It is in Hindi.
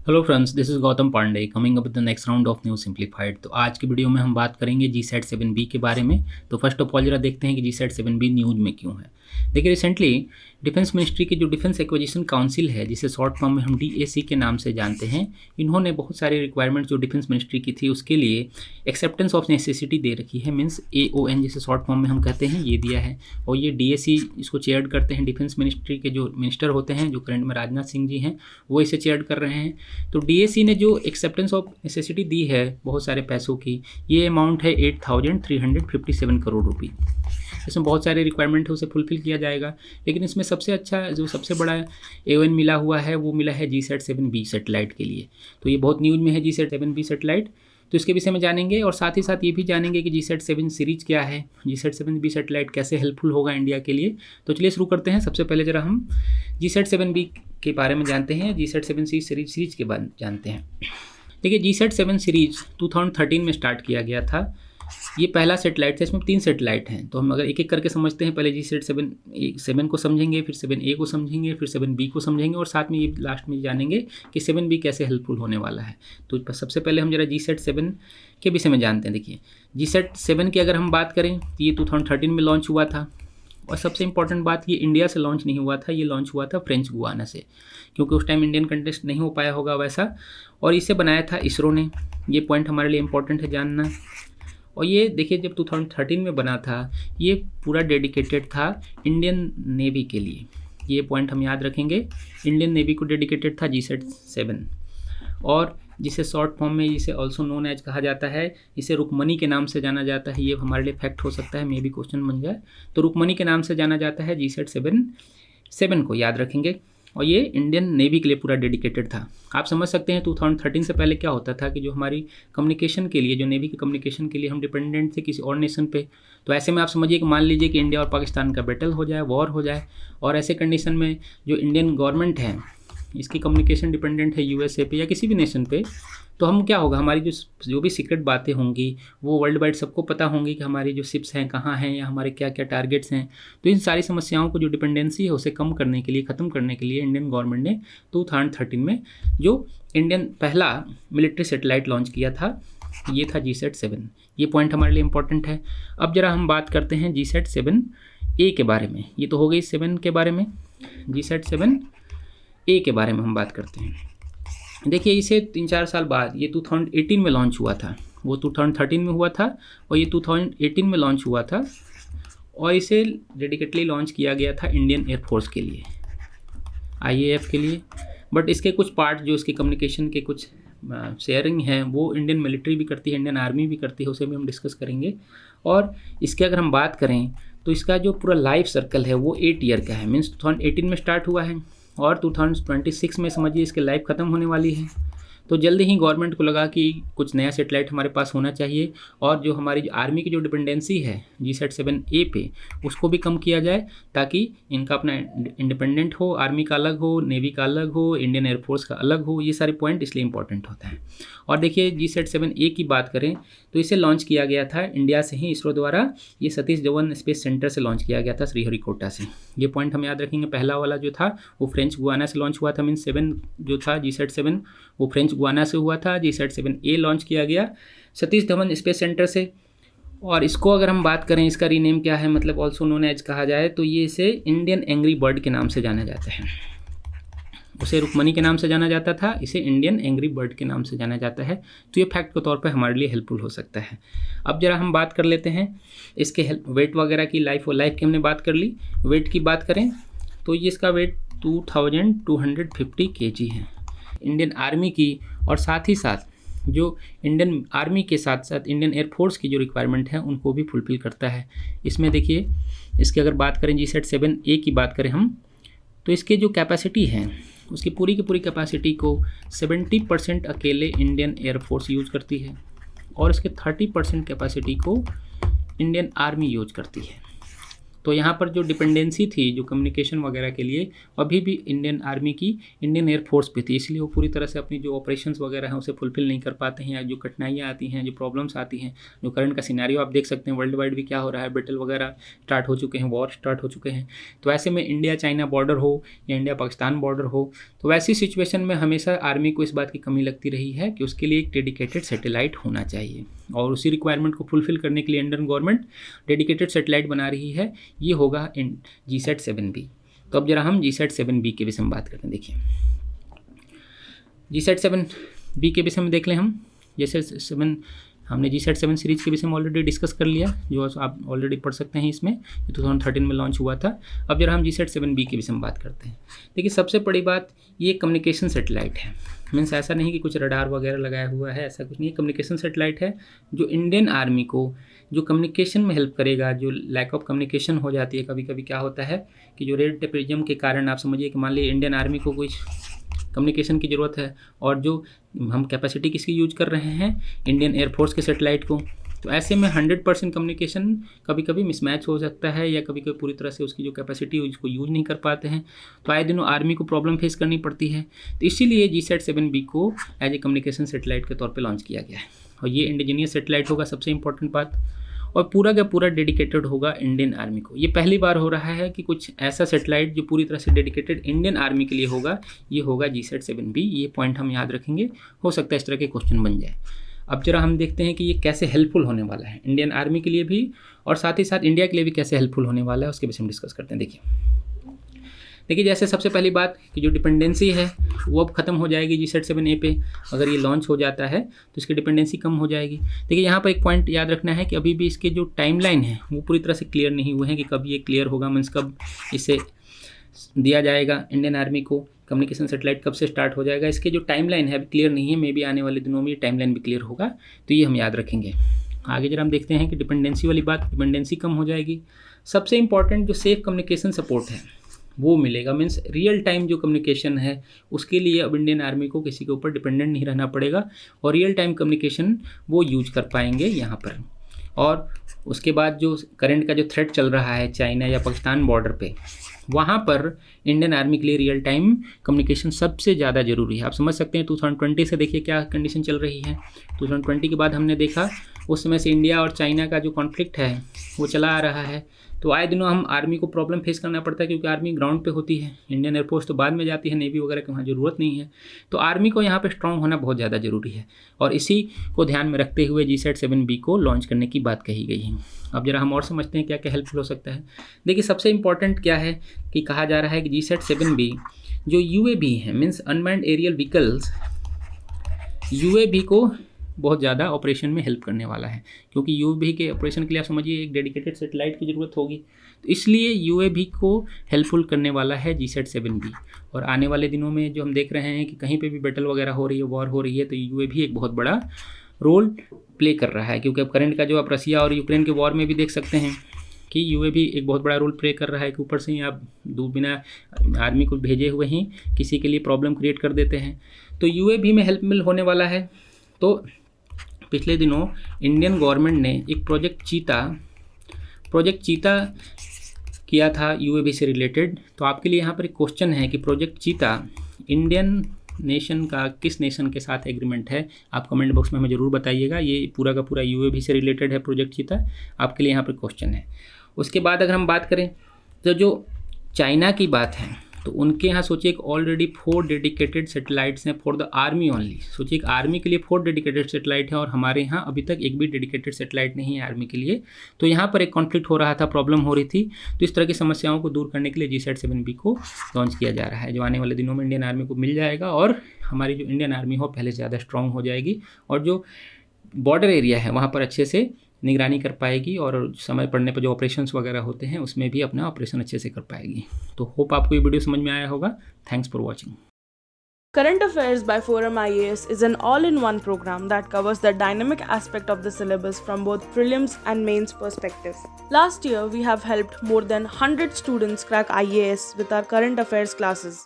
Hello friends, this is Gautam Pandey coming up with the next round of new simplified. तो आज की वीडियो में हम बात करेंगे GSAT 7B के बारे में। तो फर्स्ट ऑफ ऑल जरा देखते हैं कि GSAT 7B न्यूज में क्यों है। देखिए, रिसेंटली डिफेंस मिनिस्ट्री की जो डिफेंस एक्विजिशन काउंसिल है, जिसे शॉर्ट फॉर्म में हम DAC के नाम से जानते हैं, इन्होंने बहुत सारी रिक्वायरमेंट जो डिफेंस मिनिस्ट्री की थी उसके लिए एक्सेप्टेंस ऑफ नेसेसिटी दे रखी है, मीन्स AON जिसे शॉर्ट फॉर्म में हम कहते हैं, ये दिया है। और ये DAC इसको चेयर करते हैं डिफेंस मिनिस्ट्री के जो मिनिस्टर होते हैं, जो करंट में राजनाथ सिंह जी हैं, वो इसे चेयर कर रहे हैं। तो DAC ने जो एक्सेप्टेंस ऑफ नेसेसिटी दी है बहुत सारे पैसों की, ये अमाउंट है 8,357 करोड़ रुपये। इसमें बहुत सारे रिक्वायरमेंट है, उसे फुलफिल किया जाएगा। लेकिन इसमें सबसे अच्छा जो सबसे बड़ा AON मिला हुआ है वो मिला है GSAT 7B सैटेलाइट के लिए। तो ये बहुत न्यूज़ में है GSAT 7B सैटेलाइट, तो इसके विषय में जानेंगे। और साथ ही साथ ये भी जानेंगे कि GSAT 7 सीरीज़ क्या है, GSAT 7B सैटेलाइट कैसे हेल्पफुल होगा इंडिया के लिए। तो चलिए शुरू करते हैं। सबसे पहले जरा हम GSAT 7B के बारे में जानते हैं, GSAT 7C सीरीज़ के बारे में जानते हैं। देखिए, GSAT 7 सीरीज़ 2013 में स्टार्ट किया गया था। ये पहला सेटेलाइट था, इसमें 3 सेटेलाइट हैं। तो हम अगर एक एक करके समझते हैं, पहले GSAT 7 को समझेंगे, फिर 7A को समझेंगे, फिर 7B को समझेंगे, और साथ में ये लास्ट में जानेंगे कि 7B कैसे हेल्पफुल होने वाला है। तो सबसे पहले हम जरा GSAT 7 के विषय में जानते हैं। देखिए, GSAT 7 की अगर हम बात करें तो ये 2013 में लॉन्च हुआ था। और सबसे इंपॉर्टेंट बात, ये इंडिया से लॉन्च नहीं हुआ था, ये लॉन्च हुआ था फ्रेंच गुयाना से, क्योंकि उस टाइम इंडियन कंटेस्ट नहीं हो पाया होगा वैसा। और इसे बनाया था इसरो ने। ये पॉइंट हमारे लिए इंपॉर्टेंट है जानना। और ये देखिए, जब 2013 में बना था, ये पूरा डेडिकेटेड था इंडियन नेवी के लिए। ये पॉइंट हम याद रखेंगे, इंडियन नेवी को डेडिकेटेड था GSAT 7। और जिसे शॉर्ट फॉर्म में जिसे ऑल्सो नोन एज कहा जाता है, इसे रुकमनी के नाम से जाना जाता है। ये हमारे लिए फैक्ट हो सकता है, मे भी क्वेश्चन बन जाए। तो रुकमनी के नाम से जाना जाता है GSAT 7 को याद रखेंगे। और ये इंडियन नेवी के लिए पूरा डेडिकेटेड था। आप समझ सकते हैं 2013 से पहले क्या होता था कि जो हमारी कम्युनिकेशन के लिए, जो नेवी की कम्युनिकेशन के लिए हम डिपेंडेंट थे किसी और नेशन पे। तो ऐसे में आप समझिए कि मान लीजिए कि इंडिया और पाकिस्तान का बैटल हो जाए, वॉर हो जाए, और ऐसे कंडीशन में जो इंडियन गवर्नमेंट है, इसकी कम्युनिकेशन डिपेंडेंट है USA पे या किसी भी नेशन पे, तो हम क्या होगा, हमारी जो भी सीक्रेट बातें होंगी वो वर्ल्ड वाइड सबको पता होंगी कि हमारी जो शिप्स हैं कहाँ हैं, या हमारे क्या क्या टारगेट्स हैं। तो इन सारी समस्याओं को, जो डिपेंडेंसी है, उसे कम करने के लिए, ख़त्म करने के लिए इंडियन गवर्नमेंट ने 2013 में जो इंडियन पहला मिलिट्री सैटेलाइट लॉन्च किया था, ये था GSAT 7। ये पॉइंट हमारे लिए इंपॉर्टेंट है। अब जरा हम बात करते हैं GSAT 7A के बारे में। ये तो हो गई 7 के बारे में। GSAT 7A के बारे में हम बात करते हैं। देखिए, इसे 3-4 साल बाद, ये 2018 में लॉन्च हुआ था, वो 2013 में हुआ था, और ये 2018 में लॉन्च हुआ था। और इसे डेडिकेटली लॉन्च किया गया था इंडियन एयरफोर्स के लिए, IAF के लिए। बट इसके कुछ पार्ट जो इसके कम्युनिकेशन के कुछ शेयरिंग हैं, वो इंडियन मिलिट्री भी करती है, इंडियन आर्मी भी करती है, उसे भी हम डिस्कस करेंगे। और इसके अगर हम बात करें तो इसका जो पूरा लाइफ सर्कल है वो 8 ईयर का है, मीन्स 2018 में स्टार्ट हुआ है और 2026 में समझिए इसकी लाइफ ख़त्म होने वाली है। तो जल्दी ही गवर्नमेंट को लगा कि कुछ नया सेटेलाइट हमारे पास होना चाहिए, और जो हमारी आर्मी की जो डिपेंडेंसी है GSAT 7A पे, उसको भी कम किया जाए, ताकि इनका अपना इंडिपेंडेंट हो, आर्मी का अलग हो, नेवी का अलग हो, इंडियन एयरफोर्स का अलग हो। ये सारे पॉइंट इसलिए इंपॉर्टेंट होता है। और देखिए, GSAT 7A की बात करें तो इसे लॉन्च किया गया था इंडिया से ही, इसरो द्वारा। ये सतीश धवन स्पेस सेंटर से लॉन्च किया गया था, श्रीहरिकोटा से। ये पॉइंट हम याद रखेंगे। पहला वाला जो था वो फ्रेंच गुयाना से लॉन्च हुआ था, मीन्स 7 जो था GSAT 7 वो फ्रेंच गुयाना से हुआ था। GSAT 7A लॉन्च किया गया सतीश धवन स्पेस सेंटर से। और इसको अगर हम बात करें, इसका रीनेम क्या है, मतलब ऑल्सो नोन एज कहा जाए, तो ये इसे इंडियन एंग्री बर्ड के नाम से जाना जाता है। उसे रुकमनी के नाम से जाना जाता था, इसे इंडियन एंग्री बर्ड के नाम से जाना जाता है। तो ये फैक्ट के तौर पे हमारे लिए हेल्पफुल हो सकता है। अब जरा हम बात कर लेते हैं इसके वेट वगैरह की। लाइफ की हमने बात कर ली। वेट की बात करें तो ये इसका वेट 2250 kg है। इंडियन आर्मी की, और साथ ही साथ जो इंडियन आर्मी के साथ साथ इंडियन एयरफोर्स की जो रिक्वायरमेंट है उनको भी फुलफ़िल करता है। इसमें देखिए, इसकी अगर बात करें GSAT 7A की बात करें हम, तो इसके जो कैपेसिटी है, उसकी पूरी की पूरी कैपेसिटी को 70% अकेले इंडियन एयरफोर्स यूज़ करती है, और इसके 30% कैपेसिटी को इंडियन आर्मी यूज करती है। तो यहाँ पर जो डिपेंडेंसी थी जो कम्युनिकेशन वगैरह के लिए अभी भी इंडियन आर्मी की इंडियन एयरफोर्स पे थी, इसलिए वो पूरी तरह से अपनी जो ऑपरेशंस वगैरह हैं उसे फुलफिल नहीं कर पाते हैं। जो कठिनाइयाँ आती हैं, जो प्रॉब्लम्स आती हैं, जो करंट का सिनेरियो आप देख सकते हैं वर्ल्ड वाइड भी क्या हो रहा है, बैटल वगैरह स्टार्ट हो चुके हैं, वॉर स्टार्ट हो चुके हैं। तो ऐसे में इंडिया चाइना बॉर्डर हो या इंडिया पाकिस्तान बॉर्डर हो, तो वैसी सिचुएशन में हमेशा आर्मी को इस बात की कमी लगती रही है कि उसके लिए एक डेडिकेटेड सैटेलाइट होना चाहिए, और उसी रिक्वायरमेंट को फुलफिल करने के लिए इंडियन गवर्नमेंट डेडिकेटेड सैटेलाइट बना रही है। ये होगा GSAT-7B। तो अब जरा हम GSAT-7B के विषय में बात करते हैं। देखिए GSAT-7B के विषय में देख लें हम। GSAT-7 हमने GSAT-7 सीरीज़ के विषय में ऑलरेडी डिस्कस कर लिया, जो आप ऑलरेडी पढ़ सकते हैं इसमें, 2013 में लॉन्च हुआ था। अब जरा हम GSAT-7B के विषय में बात करते हैं। देखिए सबसे बड़ी बात, ये कम्युनिकेशन सैटेलाइट है। मीन्स ऐसा नहीं कि कुछ रडार वगैरह लगाया हुआ है, ऐसा कुछ नहीं है। कम्युनिकेशन सैटेलाइट है जो इंडियन आर्मी को जो कम्युनिकेशन में हेल्प करेगा। जो लैक ऑफ कम्युनिकेशन हो जाती है कभी कभी, क्या होता है कि जो रेड टेररिज्म के कारण, आप समझिए कि मान लीजिए इंडियन आर्मी को कुछ कम्युनिकेशन की ज़रूरत है, और जो हम कैपेसिटी किसकी यूज कर रहे हैं, इंडियन एयरफोर्स के सैटेलाइट को, तो ऐसे में 100% कम्युनिकेशन कभी कभी मिसमैच हो सकता है, या कभी कभी पूरी तरह से उसकी जो कैपेसिटी है उसको यूज नहीं कर पाते हैं। तो आए दिनों आर्मी को प्रॉब्लम फेस करनी पड़ती है। तो इसीलिए GSAT-7B को एज ए कम्युनिकेशन सैटेलाइट के तौर पे लॉन्च किया गया है, और ये इंडिजीनियस सैटेलाइट होगा, सबसे इंपॉर्टेंट बात, और पूरा का पूरा डेडिकेटेड होगा इंडियन आर्मी को। ये पहली बार हो रहा है कि कुछ ऐसा सैटेलाइट जो पूरी तरह से डेडिकेटेड इंडियन आर्मी के लिए होगा, ये होगा GSAT-7B। ये पॉइंट हम याद रखेंगे, हो सकता है इस तरह के क्वेश्चन बन जाए। अब जरा हम देखते हैं कि ये कैसे हेल्पफुल होने वाला है इंडियन आर्मी के लिए भी, और साथ ही साथ इंडिया के लिए भी कैसे हेल्पफुल होने वाला है, उसके विषय में डिस्कस करते हैं। देखिए जैसे सबसे पहली बात कि जो डिपेंडेंसी है वो अब खत्म हो जाएगी GSAT-7A पे। अगर ये लॉन्च हो जाता है तो इसकी डिपेंडेंसी कम हो जाएगी। देखिए यहाँ पर एक पॉइंट याद रखना है कि अभी भी इसके जो टाइमलाइन है वो पूरी तरह से क्लियर नहीं हुए हैं कि कब ये क्लियर होगा, मीन्स कब इसे दिया जाएगा इंडियन आर्मी को, कम्युनिकेशन सैटेलाइट कब से स्टार्ट हो जाएगा। इसके जो टाइमलाइन है अभी क्लियर नहीं है, मे बी आने वाले दिनों में ये टाइमलाइन भी क्लियर होगा, तो ये हम याद रखेंगे। आगे जरा हम देखते हैं कि डिपेंडेंसी वाली बात, डिपेंडेंसी कम हो जाएगी। सबसे इंपॉर्टेंट जो सेफ कम्युनिकेशन सपोर्ट है वो मिलेगा, मीन्स रियल टाइम जो कम्युनिकेशन है उसके लिए अब इंडियन आर्मी को किसी के ऊपर डिपेंडेंट नहीं रहना पड़ेगा, और रियल टाइम कम्युनिकेशन वो यूज कर पाएंगे यहाँ पर। और उसके बाद जो करंट का जो थ्रेट चल रहा है चाइना या पाकिस्तान बॉर्डर पे, वहाँ पर इंडियन आर्मी के लिए रियल टाइम कम्युनिकेशन सबसे ज़्यादा ज़रूरी है। आप समझ सकते हैं 2020 से देखिए क्या कंडीशन चल रही है। 2020 के बाद हमने देखा उस समय से इंडिया और चाइना का जो कॉन्फ्लिक्ट है वो चला आ रहा है, तो आए दिनों हम आर्मी को प्रॉब्लम फेस करना पड़ता है, क्योंकि आर्मी ग्राउंड पे होती है, इंडियन एयरफोर्स तो बाद में जाती है, नेवी वगैरह की वहाँ ज़रूरत नहीं है। तो आर्मी को यहाँ पे स्ट्रांग होना बहुत ज़्यादा ज़रूरी है, और इसी को ध्यान में रखते हुए GSAT-7B को लॉन्च करने की बात कही गई है। अब जरा हम और समझते हैं क्या क्या हेल्पफुल हो सकता है। देखिए सबसे इंपॉर्टेंट क्या है कि कहा जा रहा है कि GSAT-7B जो UAV है, means unmanned aerial vehicles, UAV को बहुत ज़्यादा ऑपरेशन में हेल्प करने वाला है, क्योंकि UAV के ऑपरेशन के लिए आप समझिए एक डेडिकेटेड सैटेलाइट की ज़रूरत होगी, तो इसलिए UAV को हेल्पफुल करने वाला है GSAT-7B। और आने वाले दिनों में जो हम देख रहे हैं कि कहीं पे भी बैटल वगैरह हो रही है, वॉर हो रही है, तो UAV एक बहुत बड़ा रोल प्ले कर रहा है, क्योंकि अब करंट का जो आप रसिया और यूक्रेन के वॉर में भी देख सकते हैं कि UAV एक बहुत बड़ा रोल प्ले कर रहा है, कि ऊपर से ही आप बिना आर्मी को भेजे हुए ही किसी के लिए प्रॉब्लम क्रिएट कर देते हैं। तो UAV में हेल्प मिल होने वाला है। तो पिछले दिनों इंडियन गवर्नमेंट ने एक प्रोजेक्ट चीता किया था UAV से रिलेटेड। तो आपके लिए यहाँ पर एक क्वेश्चन है कि प्रोजेक्ट चीता इंडियन नेशन का किस नेशन के साथ एग्रीमेंट है, आप कमेंट बॉक्स में हमें ज़रूर बताइएगा। ये पूरा का पूरा UAV से रिलेटेड है प्रोजेक्ट चीता, आपके लिए यहाँ पर क्वेश्चन है। उसके बाद अगर हम बात करें तो जो चाइना की बात है, तो उनके यहाँ सोचिए एक ऑलरेडी 4 डेडिकेटेड सैटेलाइट्स हैं फॉर द आर्मी ओनली। सोचिए एक आर्मी के लिए 4 डेडिकेटेड सैटेलाइट है, और हमारे यहाँ अभी तक एक भी डेडिकेटेड सैटेलाइट नहीं है आर्मी के लिए। तो यहाँ पर एक कॉन्फ्लिक्ट हो रहा था, प्रॉब्लम हो रही थी। तो इस तरह की समस्याओं को दूर करने के लिए GSAT-7B को लॉन्च किया जा रहा है, जो आने वाले दिनों में इंडियन आर्मी को मिल जाएगा, और हमारी जो इंडियन आर्मी हो पहले से ज़्यादा स्ट्रॉन्ग हो जाएगी, और जो बॉर्डर एरिया है वहाँ पर अच्छे से निगरानी कर पाएगी, और समय पड़ने पर जो ऑपरेशंस वगैरह होते हैं उसमें भी अपना ऑपरेशन अच्छे से कर पाएगी। तो होप आपको ये वीडियो समझ में आया होगा। Thanks for watching. Current Affairs by Forum IAS is an all-in-one program that covers the dynamic aspect of the syllabus from both prelims and mains perspective. Last year, we have helped more than 100 students crack IAS with our current affairs classes.